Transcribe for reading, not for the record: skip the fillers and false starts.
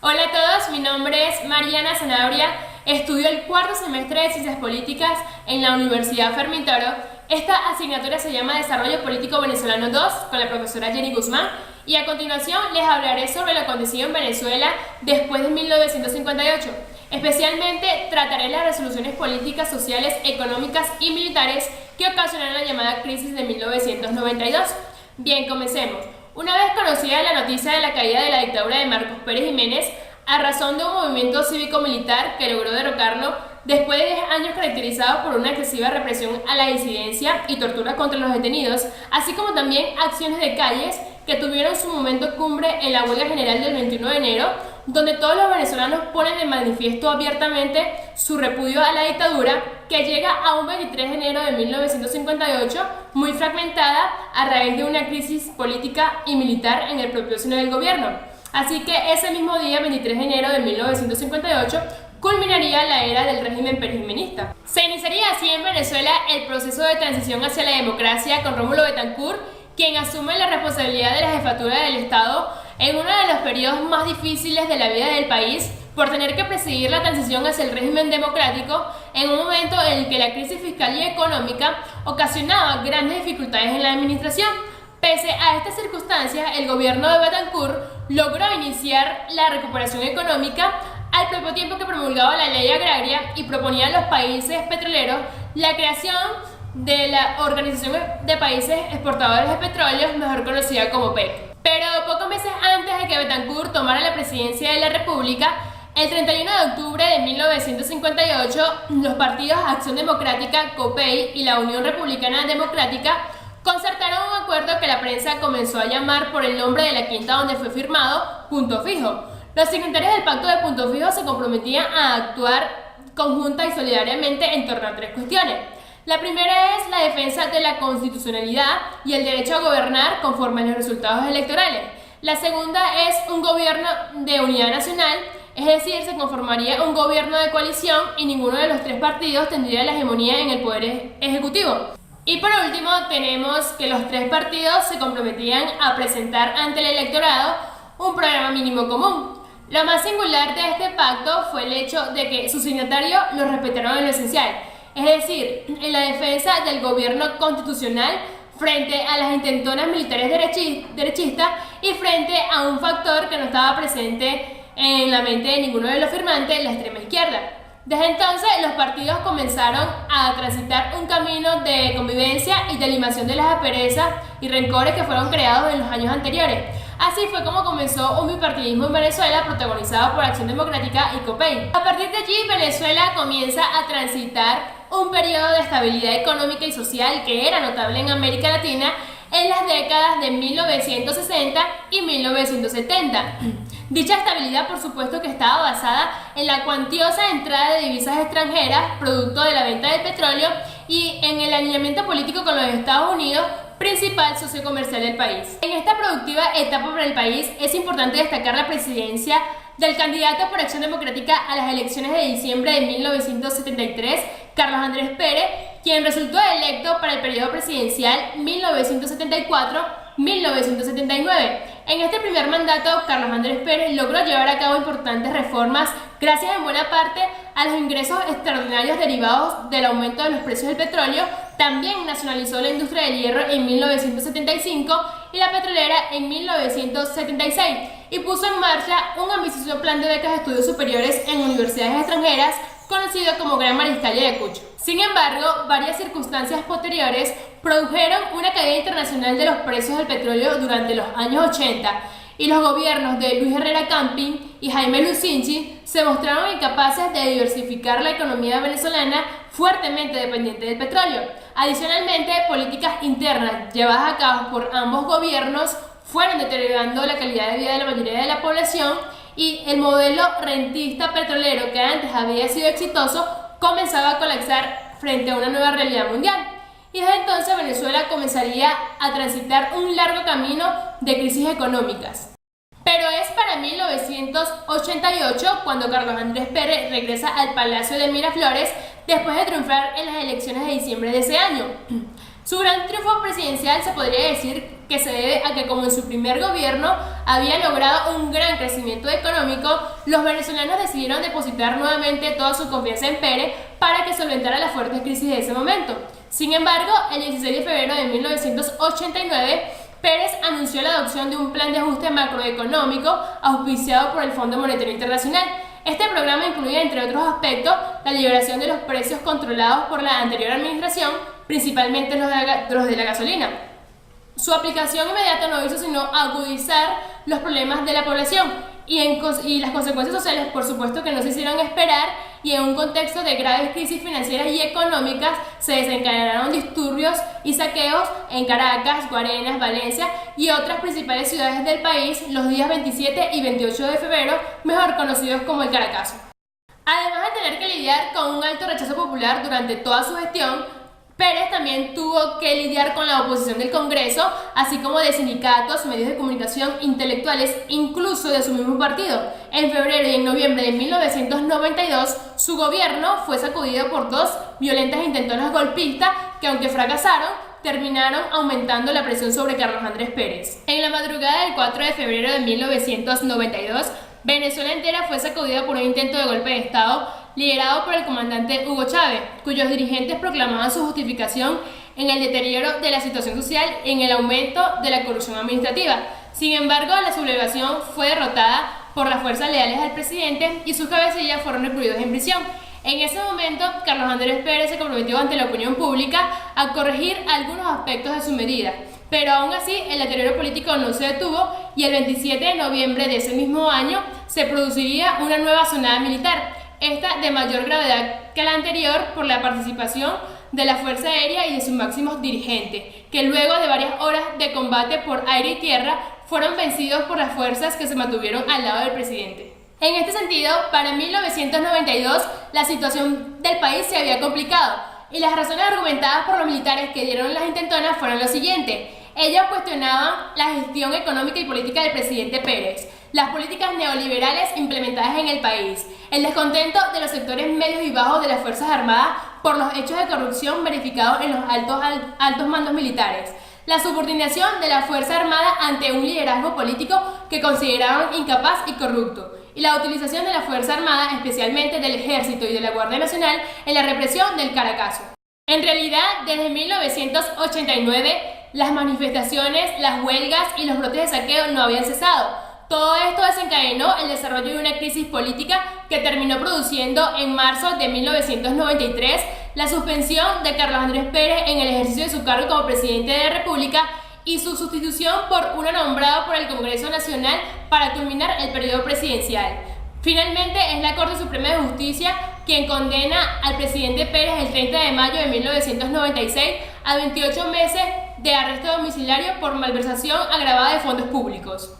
Hola a todos, mi nombre es Mariana Zanabria, estudio el cuarto semestre de Ciencias Políticas en la Universidad Fermín Toro. Esta asignatura se llama Desarrollo Político Venezolano 2 con la profesora Jenny Guzmán y a continuación les hablaré sobre lo acontecido en Venezuela después de 1958. Especialmente trataré las resoluciones políticas, sociales, económicas y militares que ocasionaron la llamada crisis de 1992. Bien, comencemos. Una vez conocida la noticia de la caída de la dictadura de Marcos Pérez Jiménez, a razón de un movimiento cívico-militar que logró derrocarlo, después de 10 años caracterizados por una excesiva represión a la disidencia y tortura contra los detenidos, así como también acciones de calles que tuvieron su momento cumbre en la huelga general del 21 de enero, donde todos los venezolanos ponen de manifiesto abiertamente su repudio a la dictadura, que llega a un 23 de enero de 1958, muy fragmentada a raíz de una crisis política y militar en el propio seno del gobierno. Así que ese mismo día, 23 de enero de 1958, culminaría la era del régimen perijimenista. Se iniciaría así en Venezuela el proceso de transición hacia la democracia con Rómulo Betancourt, quien asume la responsabilidad de la jefatura del Estado en uno de los periodos más difíciles de la vida del país, por tener que presidir la transición hacia el régimen democrático en un momento en el que la crisis fiscal y económica ocasionaba grandes dificultades en la administración. Pese a estas circunstancias, el gobierno de Betancourt logró iniciar la recuperación económica al propio tiempo que promulgaba la ley agraria y proponía a los países petroleros la creación de la Organización de Países Exportadores de Petróleo, mejor conocida como OPEC. Pero pocos meses antes de que Betancourt tomara la presidencia de la República, el 31 de octubre de 1958, los partidos Acción Democrática, COPEI, y la Unión Republicana Democrática concertaron un acuerdo que la prensa comenzó a llamar por el nombre de la quinta donde fue firmado, Punto Fijo. Los signatarios del Pacto de Punto Fijo se comprometían a actuar conjunta y solidariamente en torno a tres cuestiones. La primera es la defensa de la constitucionalidad y el derecho a gobernar conforme a los resultados electorales. La segunda es un gobierno de unidad nacional, es decir, se conformaría un gobierno de coalición y ninguno de los tres partidos tendría la hegemonía en el poder ejecutivo. Y por último, tenemos que los tres partidos se comprometían a presentar ante el electorado un programa mínimo común. Lo más singular de este pacto fue el hecho de que sus signatarios lo respetaron en lo esencial, es decir, en la defensa del gobierno constitucional frente a las intentonas militares derechistas y frente a un factor que no estaba presente en la mente de ninguno de los firmantes, la extrema izquierda. Desde entonces, los partidos comenzaron a transitar un camino de convivencia y de limación de las asperezas y rencores que fueron creados en los años anteriores. Así fue como comenzó un bipartidismo en Venezuela protagonizado por Acción Democrática y COPEI. A partir de allí, Venezuela comienza a transitar un periodo de estabilidad económica y social que era notable en América Latina en las décadas de 1960 y 1970. Dicha estabilidad, por supuesto, que estaba basada en la cuantiosa entrada de divisas extranjeras, producto de la venta del petróleo, y en el alineamiento político con los Estados Unidos, principal socio comercial del país. En esta productiva etapa para el país es importante destacar la presidencia del candidato por Acción Democrática a las elecciones de diciembre de 1973, Carlos Andrés Pérez, quien resultó electo para el periodo presidencial 1974-1979. En este primer mandato, Carlos Andrés Pérez logró llevar a cabo importantes reformas gracias en buena parte a los ingresos extraordinarios derivados del aumento de los precios del petróleo. También nacionalizó la industria del hierro en 1975 y la petrolera en 1976 y puso en marcha un ambicioso plan de becas de estudios superiores en universidades extranjeras conocido como Gran Mariscal de Ayacucho. Sin embargo, varias circunstancias posteriores produjeron una caída internacional de los precios del petróleo durante los años 80 y los gobiernos de Luis Herrera Campin y Jaime Lucinchi se mostraron incapaces de diversificar la economía venezolana fuertemente dependiente del petróleo. Adicionalmente, políticas internas llevadas a cabo por ambos gobiernos fueron deteriorando la calidad de vida de la mayoría de la población y el modelo rentista petrolero que antes había sido exitoso comenzaba a colapsar frente a una nueva realidad mundial. Y desde entonces Venezuela comenzaría a transitar un largo camino de crisis económicas. Pero es para 1988 cuando Carlos Andrés Pérez regresa al Palacio de Miraflores después de triunfar en las elecciones de diciembre de ese año. Su gran triunfo presidencial se podría decir que se debe a que, como en su primer gobierno había logrado un gran crecimiento económico, los venezolanos decidieron depositar nuevamente toda su confianza en Pérez para que solventara las fuertes crisis de ese momento. Sin embargo, el 16 de febrero de 1989, Pérez anunció la adopción de un plan de ajuste macroeconómico auspiciado por el Fondo Monetario Internacional. Este programa incluía, entre otros aspectos, la liberación de los precios controlados por la anterior administración, principalmente los de la gasolina. Su aplicación inmediata no hizo sino agudizar los problemas de la población y las consecuencias sociales, por supuesto, que no se hicieron esperar, y en un contexto de graves crisis financieras y económicas se desencadenaron disturbios y saqueos en Caracas, Guarenas, Valencia y otras principales ciudades del país los días 27 y 28 de febrero, mejor conocidos como el Caracazo. Además de tener que lidiar con un alto rechazo popular durante toda su gestión, Pérez también tuvo que lidiar con la oposición del Congreso, así como de sindicatos, medios de comunicación, intelectuales, incluso de su mismo partido. En febrero y en noviembre de 1992, su gobierno fue sacudido por dos violentas intentonas golpistas que, aunque fracasaron, terminaron aumentando la presión sobre Carlos Andrés Pérez. En la madrugada del 4 de febrero de 1992, Venezuela entera fue sacudida por un intento de golpe de Estado liderado por el comandante Hugo Chávez, cuyos dirigentes proclamaban su justificación en el deterioro de la situación social y en el aumento de la corrupción administrativa. Sin embargo, la sublevación fue derrotada por las fuerzas leales al presidente y sus cabecillas fueron recluidos en prisión. En ese momento, Carlos Andrés Pérez se comprometió ante la opinión pública a corregir algunos aspectos de su medida, pero aún así el deterioro político no se detuvo y el 27 de noviembre de ese mismo año se produciría una nueva sonada militar, esta de mayor gravedad que la anterior por la participación de la Fuerza Aérea y de sus máximos dirigentes, que luego de varias horas de combate por aire y tierra fueron vencidos por las fuerzas que se mantuvieron al lado del presidente. En este sentido, para 1992 la situación del país se había complicado y las razones argumentadas por los militares que dieron las intentonas fueron las siguientes. Ellos cuestionaban la gestión económica y política del presidente Pérez, las políticas neoliberales implementadas en el país, el descontento de los sectores medios y bajos de las Fuerzas Armadas por los hechos de corrupción verificados en los altos mandos militares, la subordinación de la Fuerza Armada ante un liderazgo político que consideraban incapaz y corrupto, y la utilización de la Fuerza Armada, especialmente del Ejército y de la Guardia Nacional, en la represión del Caracazo. En realidad, desde 1989, las manifestaciones, las huelgas y los brotes de saqueo no habían cesado. Todo esto desencadenó el desarrollo de una crisis política que terminó produciendo en marzo de 1993 la suspensión de Carlos Andrés Pérez en el ejercicio de su cargo como presidente de la República y su sustitución por uno nombrado por el Congreso Nacional para culminar el periodo presidencial. Finalmente es la Corte Suprema de Justicia quien condena al presidente Pérez el 30 de mayo de 1996 a 28 meses de arresto domiciliario por malversación agravada de fondos públicos.